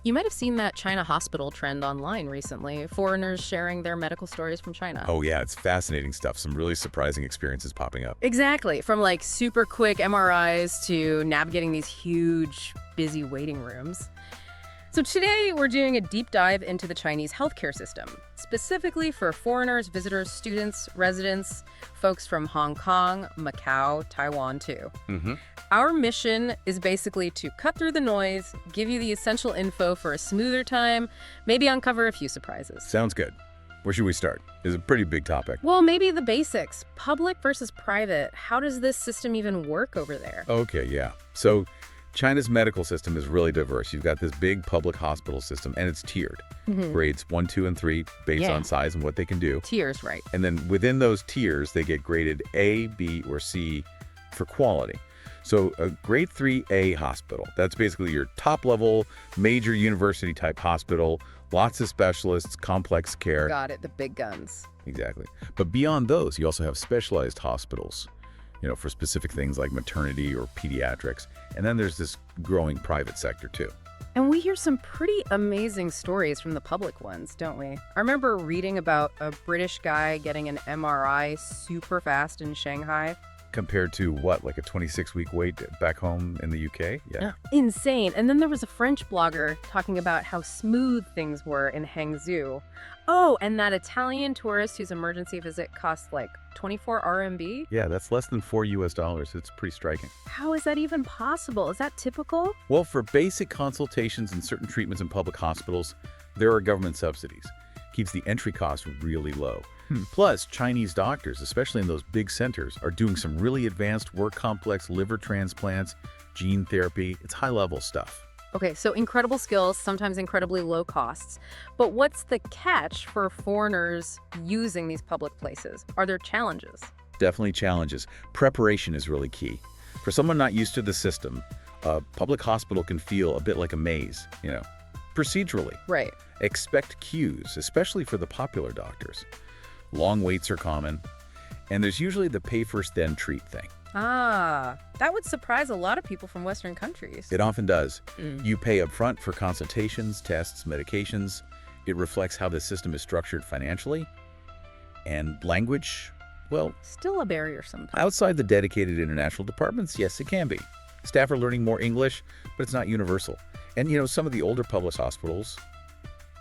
You might have seen that China hospital trend online recently, foreigners sharing their medical stories from China. Oh yeah, it's fascinating stuff. Some really surprising experiences popping up. Exactly. From like super quick MRIs to navigating these huge, busy waiting rooms. So today we're doing a deep dive into the Chinese healthcare system, specifically for foreigners, visitors, students, residents, folks from Hong Kong, Macau, Taiwan too. Our mission is basically to cut through the noise, give you the essential info for a smoother time, maybe uncover a few surprises. Sounds good. Where should we start? It's a pretty big topic. Well, maybe the basics. Public versus private. How does this system even work over there? Okay, yeah. So China's medical system is really diverse. You've got this big public hospital system, and it's tiered. Grades 1, 2, and 3 based on size and what they can do. Tiers, right. And then within those tiers, they get graded A, B, or C for quality. So a grade 3A hospital, that's basically your top-level, major university-type hospital, lots of specialists, complex care. Got it, the big guns. Exactly. But beyond those, you also have specialized hospitals, for specific things like maternity or pediatrics. And then there's this growing private sector, too. And we hear some pretty amazing stories from the public ones, don't we? I remember reading about a British guy getting an MRI super fast in Shanghai. Compared to what, like a 26-week wait back home in the UK? Yeah. Insane. And then there was a French blogger talking about how smooth things were in Hangzhou. Oh, and that Italian tourist whose emergency visit cost like 24 RMB? Yeah, that's less than $4 US. It's pretty striking. How is that even possible? Is that typical? Well, for basic consultations and certain treatments in public hospitals, there are government subsidies. Keeps the entry cost really low. Plus, Chinese doctors, especially in those big centers, are doing some really advanced work complex liver transplants, gene therapy. It's high-level stuff. Okay, so incredible skills, sometimes incredibly low costs. But what's the catch for foreigners using these public places? Are there challenges? Definitely challenges. Preparation is really key. For someone not used to the system, a public hospital can feel a bit like a maze, procedurally. Right. Expect queues, especially for the popular doctors. Long waits are common, and there's usually the pay first then treat thing. Ah, that would surprise a lot of people from Western countries. It often does. You pay up front for consultations, tests, medications. It reflects how the system is structured financially. And language, well, Still a barrier sometimes. outside the dedicated international departments, yes, it can be. Staff are learning more English, but it's not universal. And some of the older public hospitals,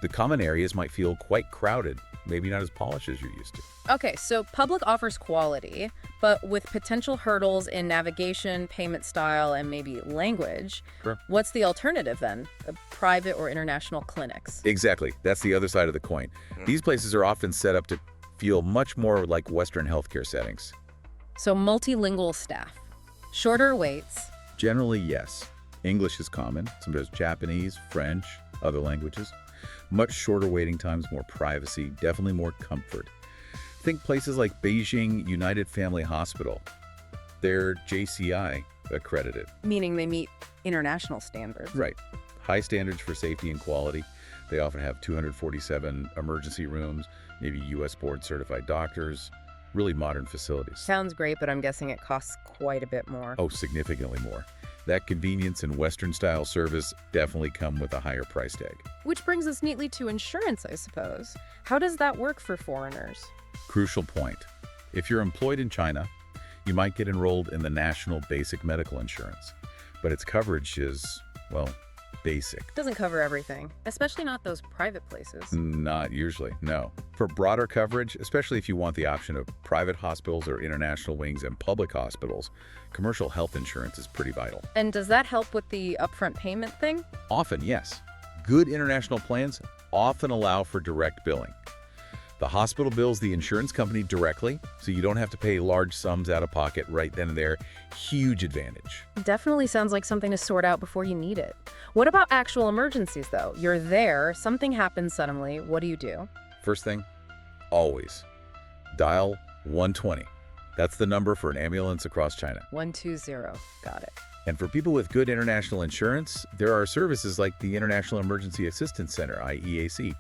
the common areas might feel quite crowded, maybe not as polished as you're used to. Okay, so public offers quality, but with potential hurdles in navigation, payment style, and maybe language. Sure. What's the alternative then? Private or international clinics? Exactly. That's the other side of the coin. These places are often set up to feel much more like Western healthcare settings. So multilingual staff, shorter waits. Generally, yes. English is common, sometimes Japanese, French, other languages. Much shorter waiting times, more privacy, definitely more comfort. Think places like Beijing United Family Hospital. They're JCI accredited. Meaning they meet international standards. Right. High standards for safety and quality. They often have 247 emergency rooms, maybe U.S. board certified doctors, really modern facilities. Sounds great, but I'm guessing it costs quite a bit more. Oh, significantly more. That convenience and Western-style service definitely come with a higher price tag. Which brings us neatly to insurance, I suppose. How does that work for foreigners? Crucial point. If you're employed in China, you might get enrolled in the National Basic Medical Insurance, but its coverage is, well, basic. Doesn't cover everything, especially not those private places. Not usually, no. For broader coverage, especially if you want the option of private hospitals or international wings and public hospitals, commercial health insurance is pretty vital. And does that help with the upfront payment thing? Often, yes. Good international plans often allow for direct billing. The hospital bills the insurance company directly, so you don't have to pay large sums out of pocket right then and there. Huge advantage. Definitely sounds like something to sort out before you need it. What about actual emergencies, though? You're there, something happens suddenly, what do you do? First thing, always dial 120. That's the number for an ambulance across China. 120, got it. And for people with good international insurance, there are services like the International Emergency Assistance Center, IEAC.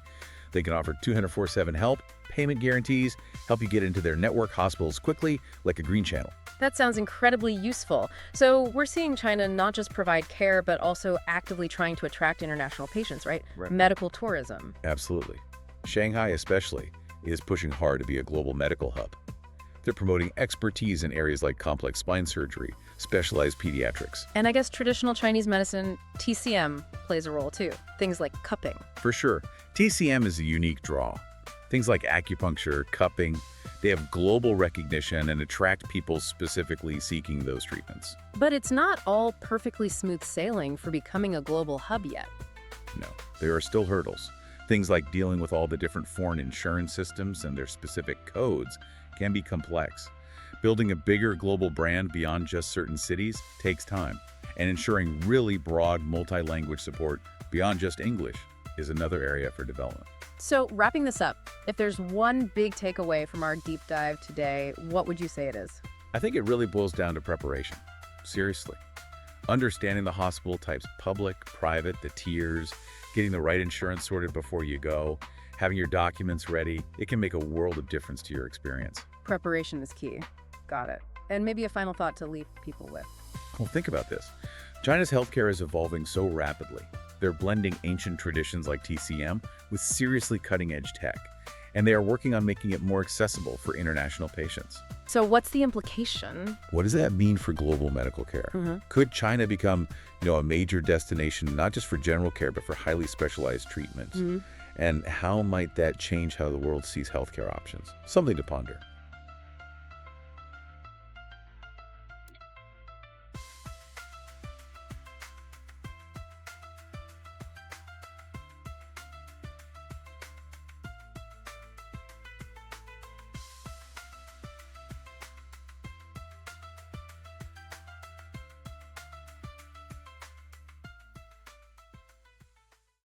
They can offer 24/7 help, payment guarantees, help you get into their network hospitals quickly, like a green channel. That sounds incredibly useful. So we're seeing China not just provide care, but also actively trying to attract international patients, right? Right. Medical tourism. Absolutely. Shanghai especially is pushing hard to be a global medical hub. They're promoting expertise in areas like complex spine surgery, specialized pediatrics. And I guess traditional Chinese medicine, TCM, plays a role too. Things like cupping. For sure, TCM is a unique draw. Things like acupuncture, cupping, they have global recognition and attract people specifically seeking those treatments. But it's not all perfectly smooth sailing for becoming a global hub yet. No, there are still hurdles. Things like dealing with all the different foreign insurance systems and their specific codes can be complex. Building a bigger global brand beyond just certain cities takes time, and ensuring really broad multi-language support beyond just English is another area for development. So wrapping this up, if there's one big takeaway from our deep dive today, what would you say it is? I think it really boils down to preparation. Seriously. Understanding the hospital types, public, private, the tiers, getting the right insurance sorted before you go, having your documents ready, it can make a world of difference to your experience. Preparation is key. Got it. And maybe a final thought to leave people with. Well, think about this. China's healthcare is evolving so rapidly. They're blending ancient traditions like TCM with seriously cutting-edge tech, and they are working on making it more accessible for international patients. So what's the implication? What does that mean for global medical care? Could China become, a major destination, not just for general care, but for highly specialized treatments? And how might that change how the world sees healthcare options? Something to ponder.